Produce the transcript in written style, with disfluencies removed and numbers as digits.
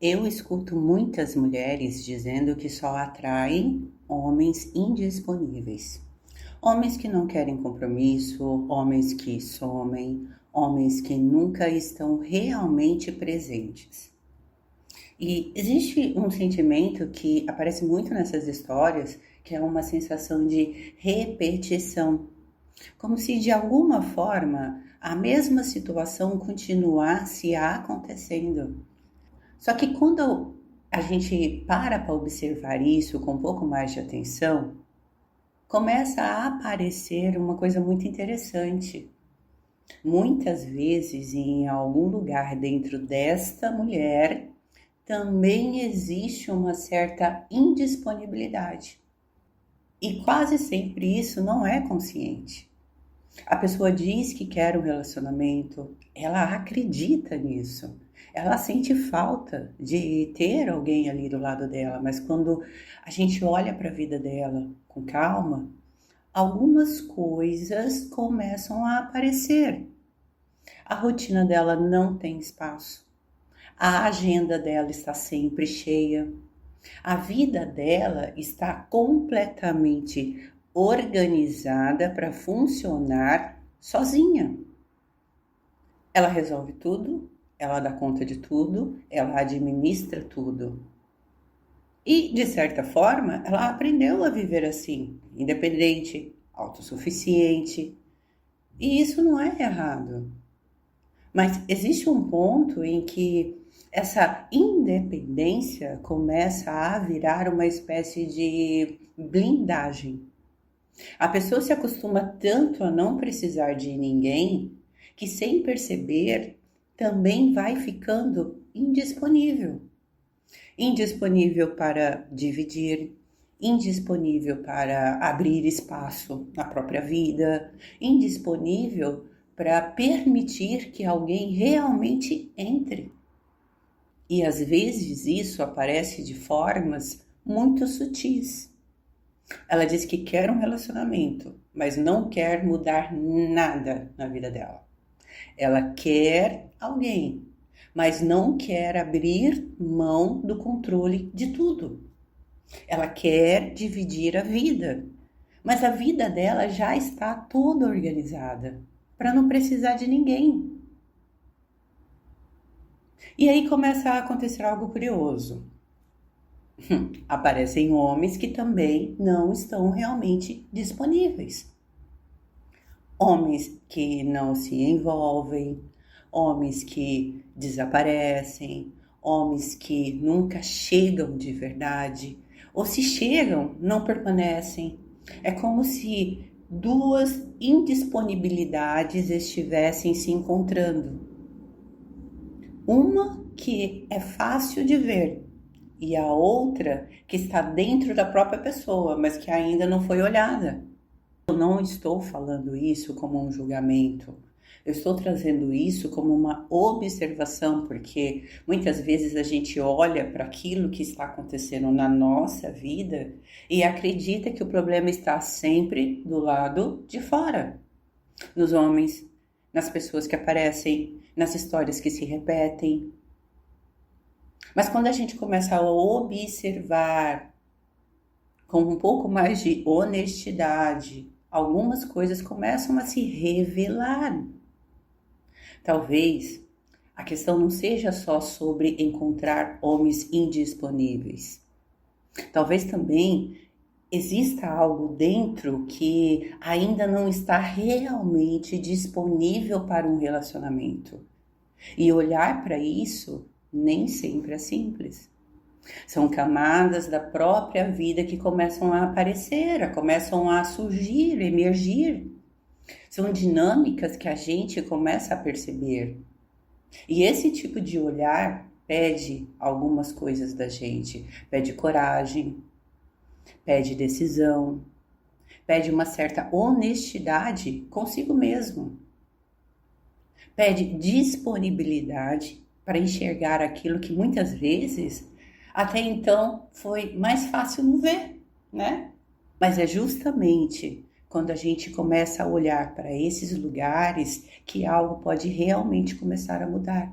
Eu escuto muitas mulheres dizendo que só atraem homens indisponíveis. Homens que não querem compromisso, homens que somem, homens que nunca estão realmente presentes. E existe um sentimento que aparece muito nessas histórias, que é uma sensação de repetição, como se de alguma forma a mesma situação continuasse acontecendo. Só que quando a gente para observar isso com um pouco mais de atenção, começa a aparecer uma coisa muito interessante. Muitas vezes, em algum lugar dentro desta mulher, também existe uma certa indisponibilidade. E quase sempre isso não é consciente. A pessoa diz que quer um relacionamento, ela acredita nisso. Ela sente falta de ter alguém ali do lado dela, mas quando a gente olha para a vida dela com calma, algumas coisas começam a aparecer. A rotina dela não tem espaço. A agenda dela está sempre cheia. A vida dela está completamente organizada para funcionar sozinha. Ela resolve tudo, ela dá conta de tudo, ela administra tudo. E, de certa forma, ela aprendeu a viver assim, independente, autossuficiente. E isso não é errado. Mas existe um ponto em que essa independência começa a virar uma espécie de blindagem. A pessoa se acostuma tanto a não precisar de ninguém que, sem perceber, também vai ficando indisponível. Indisponível para dividir, indisponível para abrir espaço na própria vida, indisponível para permitir que alguém realmente entre. E às vezes isso aparece de formas muito sutis. Ela diz que quer um relacionamento, mas não quer mudar nada na vida dela. Ela quer alguém, mas não quer abrir mão do controle de tudo. Ela quer dividir a vida, mas a vida dela já está toda organizada para não precisar de ninguém. E aí começa a acontecer algo curioso. Aparecem homens que também não estão realmente disponíveis. Homens que não se envolvem, homens que desaparecem, homens que nunca chegam de verdade, ou se chegam, não permanecem. É como se duas indisponibilidades estivessem se encontrando. Uma que é fácil de ver e a outra que está dentro da própria pessoa, mas que ainda não foi olhada. Eu não estou falando isso como um julgamento. Eu estou trazendo isso como uma observação, porque muitas vezes a gente olha para aquilo que está acontecendo na nossa vida e acredita que o problema está sempre do lado de fora. Nos homens, nas pessoas que aparecem, nas histórias que se repetem. Mas quando a gente começa a observar com um pouco mais de honestidade, algumas coisas começam a se revelar. Talvez a questão não seja só sobre encontrar homens indisponíveis. Talvez também exista algo dentro que ainda não está realmente disponível para um relacionamento. E olhar para isso nem sempre é simples. São camadas da própria vida que começam a aparecer, começam a surgir, emergir. São dinâmicas que a gente começa a perceber. E esse tipo de olhar pede algumas coisas da gente. Pede coragem, pede decisão, pede uma certa honestidade consigo mesmo. Pede disponibilidade para enxergar aquilo que muitas vezes até então foi mais fácil não ver, né? Mas é justamente quando a gente começa a olhar para esses lugares que algo pode realmente começar a mudar.